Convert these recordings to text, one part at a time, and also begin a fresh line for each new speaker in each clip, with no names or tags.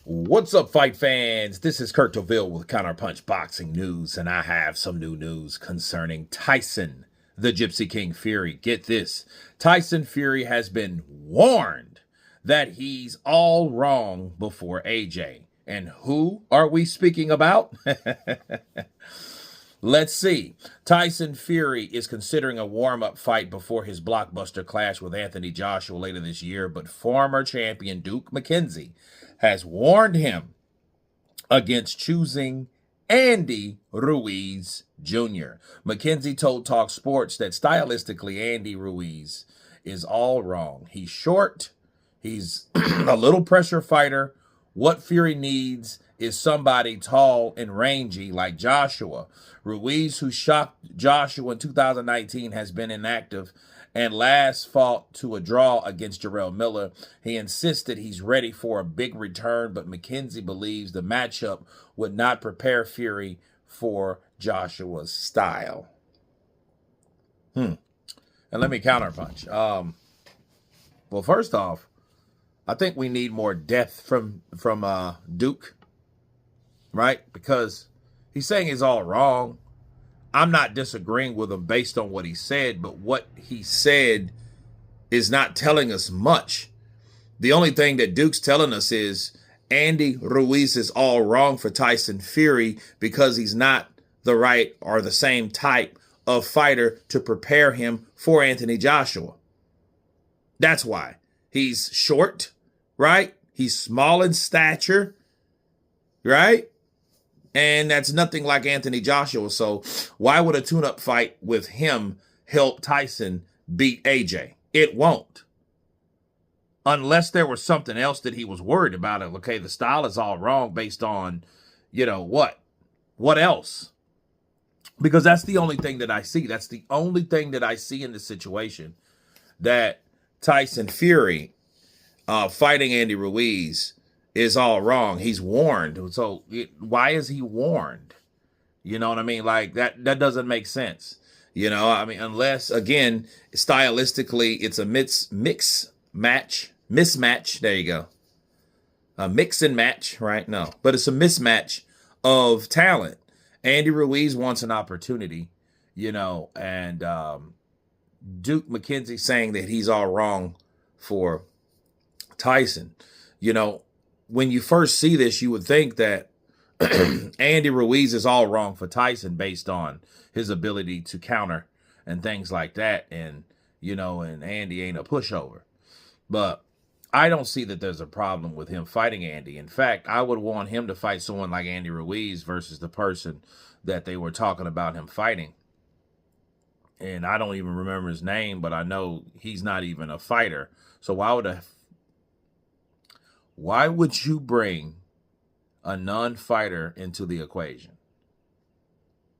What's up, fight fans? This is Kurt DeVille with Counterpunch Boxing News, and I have some new news concerning Tyson, the Gypsy King Fury. Get this. Tyson Fury has been warned that he's all wrong before AJ. And who are we speaking about? Let's see. Tyson Fury is considering a warm-up fight before his blockbuster clash with Anthony Joshua later this year, but former champion Duke McKenzie has warned him against choosing Andy Ruiz Jr. McKenzie told Talk Sports that stylistically Andy Ruiz is all wrong. He's short. He's a little pressure fighter. What Fury needs is somebody tall and rangy like Joshua. Ruiz, who shocked Joshua in 2019, has been inactive and last fought to a draw against Jarrell Miller. He insisted he's ready for a big return, but McKenzie believes the matchup would not prepare Fury for Joshua's style. And let me counterpunch. Well, first off, I think we need more depth from Duke, right? Because he's saying he's all wrong. I'm not disagreeing with him based on what he said, but what he said is not telling us much. The only thing that Duke's telling us is Andy Ruiz is all wrong for Tyson Fury because he's not the right or the same type of fighter to prepare him for Anthony Joshua. That's why. He's short, right? He's small in stature, right? And that's nothing like Anthony Joshua. So why would a tune-up fight with him help Tyson beat AJ? It won't. Unless there was something else that he was worried about. Okay, the style is all wrong based on, what? What else? Because that's the only thing that I see. That's the only thing that I see in this situation. That Tyson Fury fighting Andy Ruiz is all wrong. He's warned. So why is he warned? You know what I mean? Like that doesn't make sense. Unless, again, stylistically, it's a mismatch. There you go. A mix and match, right? No, but it's a mismatch of talent. Andy Ruiz wants an opportunity, and Duke McKenzie saying that he's all wrong for Tyson. When you first see this, you would think that Andy Ruiz is all wrong for Tyson based on his ability to counter and things like that. And Andy ain't a pushover. But I don't see that there's a problem with him fighting Andy. In fact, I would want him to fight someone like Andy Ruiz versus the person that they were talking about him fighting. And I don't even remember his name, but I know he's not even a fighter. So why would you bring a non-fighter into the equation?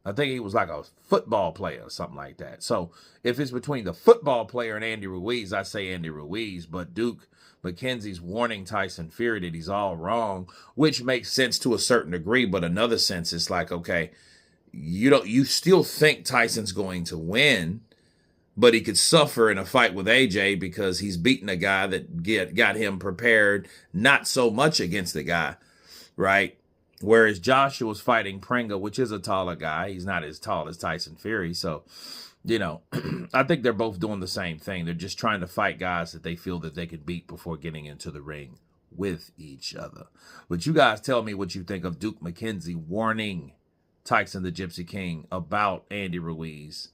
I think he was like a football player or something like that. So if it's between the football player and Andy Ruiz, I say Andy Ruiz. But Duke McKenzie's warning Tyson Fury that he's all wrong, which makes sense to a certain degree. But another sense, it's like, okay, you still think Tyson's going to win, but he could suffer in a fight with AJ because he's beaten a guy that got him prepared not so much against the guy, right? Whereas Joshua's fighting Pringa, which is a taller guy. He's not as tall as Tyson Fury. So, I think they're both doing the same thing. They're just trying to fight guys that they feel that they could beat before getting into the ring with each other. But you guys tell me what you think of Duke McKenzie warning Tyson the Gypsy King about Andy Ruiz.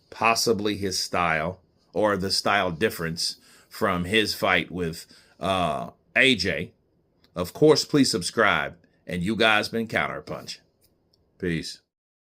Possibly his style or the style difference from his fight with AJ. Of course, please subscribe. And you guys been Counterpunch. Peace.